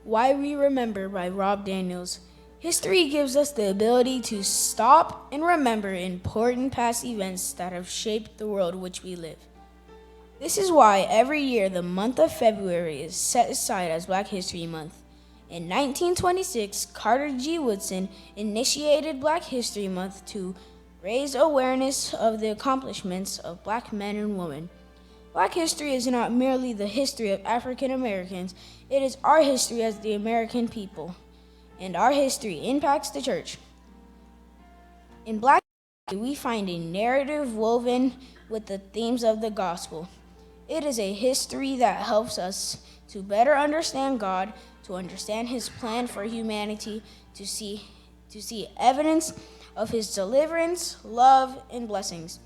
Why We Remember by Rob Daniels. History gives us the ability to stop and remember important past events that have shaped the world in which we live. This is why every year the month of February is set aside as Black History Month. In 1926, Carter G. Woodson initiated Black History Month to raise awareness of the accomplishments of Black men and women. Black history is not merely the history of African Americans, it is our history as the American people. And our history impacts the church. In Black history, we find a narrative woven with the themes of the gospel. It is a history that helps us to better understand God, to understand His plan for humanity, to see evidence of His deliverance, love, and blessings.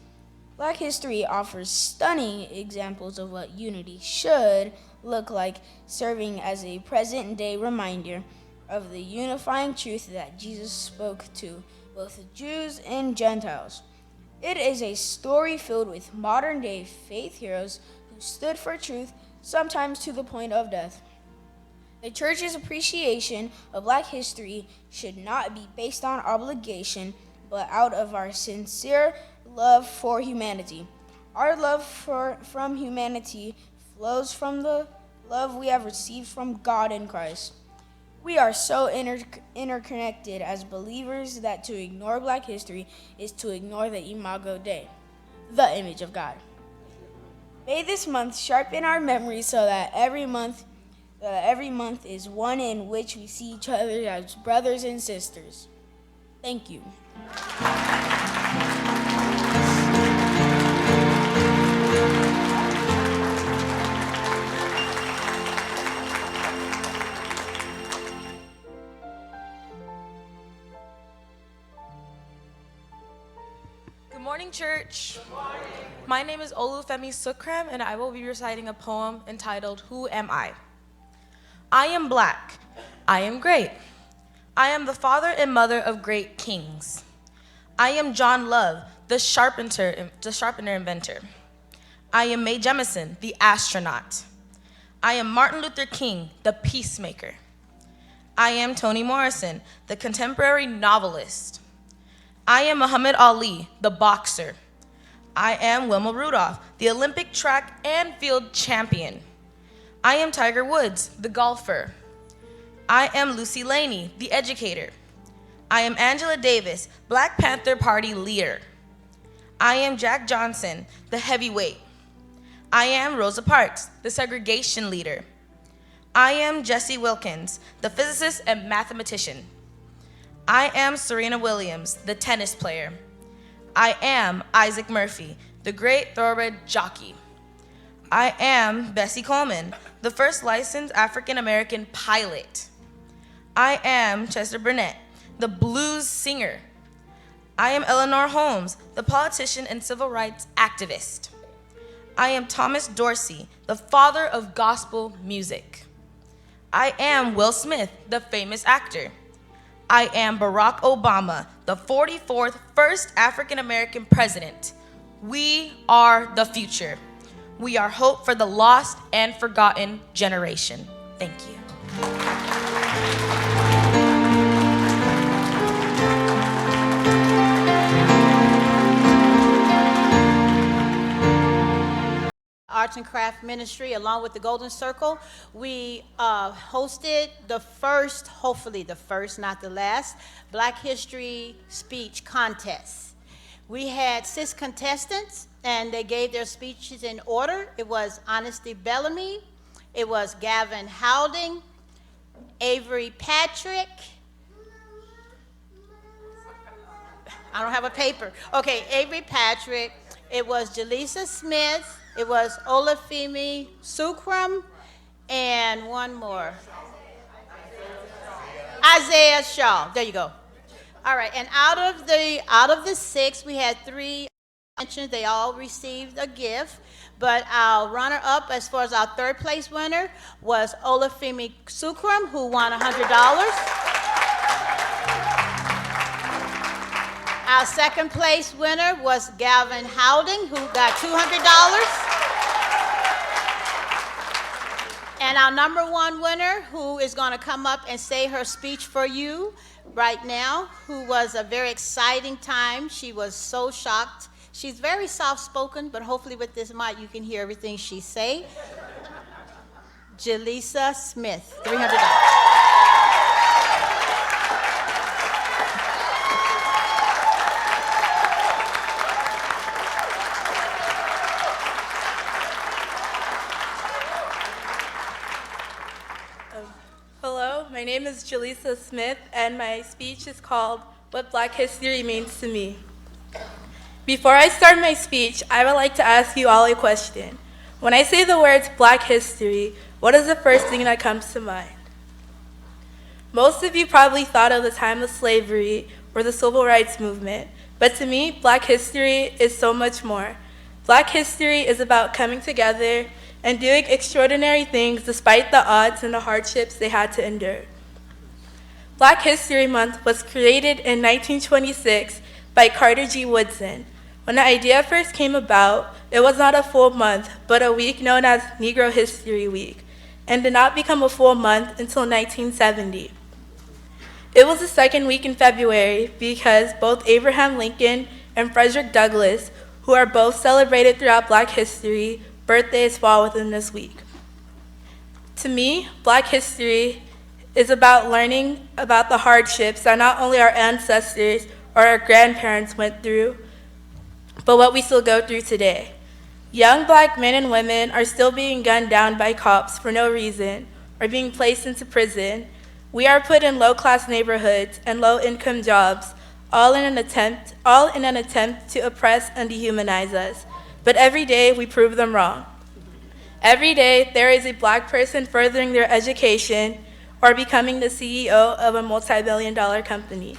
Black history offers stunning examples of what unity should look like, serving as a present-day reminder of the unifying truth that Jesus spoke to both Jews and Gentiles. It is a story filled with modern-day faith heroes who stood for truth, sometimes to the point of death. The church's appreciation of Black history should not be based on obligation, but out of our sincere love for humanity. Our love from humanity flows from the love we have received from God in Christ. We are so interconnected as believers that to ignore Black history is to ignore the Imago Dei, the image of God. May this month sharpen our memories so that every month is one in which we see each other as brothers and sisters. Thank you. Good morning, church. Good morning. My name is Olufemi Sukram, and I will be reciting a poem entitled, Who Am I? I am Black. I am great. I am the father and mother of great kings. I am John Love, the sharpener inventor. I am Mae Jemison, the astronaut. I am Martin Luther King, the peacemaker. I am Toni Morrison, the contemporary novelist. I am Muhammad Ali, the boxer. I am Wilma Rudolph, the Olympic track and field champion. I am Tiger Woods, the golfer. I am Lucy Laney, the educator. I am Angela Davis, Black Panther Party leader. I am Jack Johnson, the heavyweight. I am Rosa Parks, the segregation leader. I am Jesse Wilkins, the physicist and mathematician. I am Serena Williams, the tennis player. I am Isaac Murphy, the great thoroughbred jockey. I am Bessie Coleman, the first licensed African-American pilot. I am Chester Burnett, the blues singer. I am Eleanor Holmes, the politician and civil rights activist. I am Thomas Dorsey, the father of gospel music. I am Will Smith, the famous actor. I am Barack Obama, the 44th first African-American president. We are the future. We are hope for the lost and forgotten generation. Thank you. Arts and Craft Ministry, along with the Golden Circle, we hosted the first, hopefully the first, not the last, Black History Speech Contest. We had 6 contestants, and they gave their speeches in order. It was Honesty Bellamy, it was Gavin Howding, Avery Patrick. I don't have a paper. Okay, Avery Patrick, it was Jaleesa Smith, it was Olufemi Sukram, and one more. Isaiah Shaw. There you go. All right, and out of the 6, we had 3 mentions. They all received a gift, but our runner-up, as far as our 3rd place winner, was Olufemi Sukram, who won $100. Our 2nd place winner was Gavin Howding, who got $200. And our number one winner, who is going to come up and say her speech for you right now, who was a very exciting time. She was so shocked. She's very soft-spoken, but hopefully with this mic you can hear everything she say. Jaleesa Smith, $300. Hello, my name is Jaleesa Smith, and my speech is called What Black History Means to Me. Before I start my speech, I would like to ask you all a question. When I say the words Black history, what is the first thing that comes to mind? Most of you probably thought of the time of slavery or the civil rights movement, but to me, Black history is so much more. Black history is about coming together and doing extraordinary things despite the odds and the hardships they had to endure. Black History Month was created in 1926 by Carter G. Woodson. When the idea first came about, it was not a full month, but a week known as Negro History Week, and did not become a full month until 1970. It was the second week in February because both Abraham Lincoln and Frederick Douglass, who are both celebrated throughout Black history, birthdays fall within this week. To me, Black history is about learning about the hardships that not only our ancestors or our grandparents went through, but what we still go through today. Young Black men and women are still being gunned down by cops for no reason or being placed into prison. We are put in low-class neighborhoods and low-income jobs, all in an attempt to oppress and dehumanize us. But every day we prove them wrong. Every day there is a Black person furthering their education or becoming the CEO of a multi-billion-dollar company.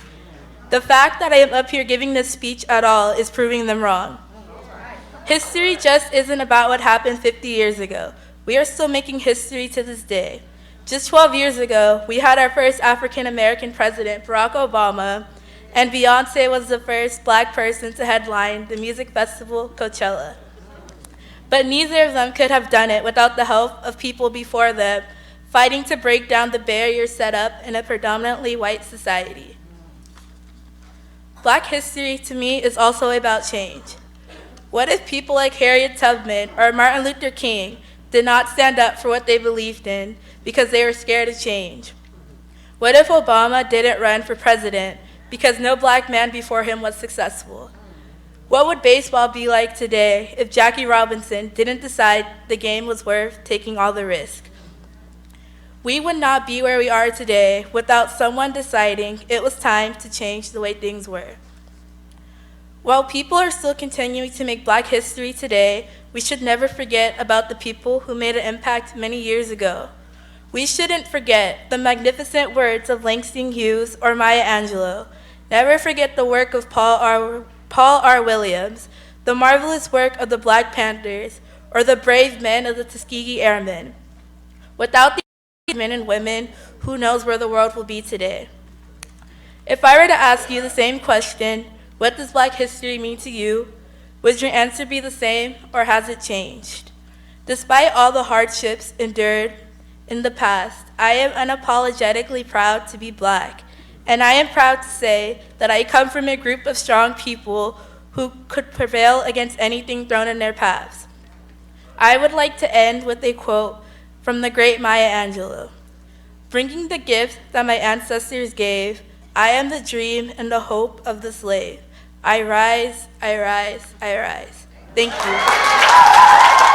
The fact that I am up here giving this speech at all is proving them wrong. History just isn't about what happened 50 years ago. We are still making history to this day. Just 12 years ago, we had our first African-American president, Barack Obama, and Beyoncé was the first Black person to headline the music festival, Coachella. But neither of them could have done it without the help of people before them, fighting to break down the barriers set up in a predominantly white society. Black history, to me, is also about change. What if people like Harriet Tubman or Martin Luther King did not stand up for what they believed in because they were scared of change? What if Obama didn't run for president because no Black man before him was successful? What would baseball be like today if Jackie Robinson didn't decide the game was worth taking all the risk? We would not be where we are today without someone deciding it was time to change the way things were. While people are still continuing to make Black history today, we should never forget about the people who made an impact many years ago. We shouldn't forget the magnificent words of Langston Hughes or Maya Angelou. Never forget the work of Paul R. Williams, the marvelous work of the Black Panthers, or the brave men of the Tuskegee Airmen. Without these men and women, who knows where the world will be today? If I were to ask you the same question, what does Black history mean to you? Would your answer be the same, or has it changed? Despite all the hardships endured in the past, I am unapologetically proud to be Black, and I am proud to say that I come from a group of strong people who could prevail against anything thrown in their paths. I would like to end with a quote from the great Maya Angelou. Bringing the gift that my ancestors gave, I am the dream and the hope of the slave. I rise, I rise, I rise. Thank you.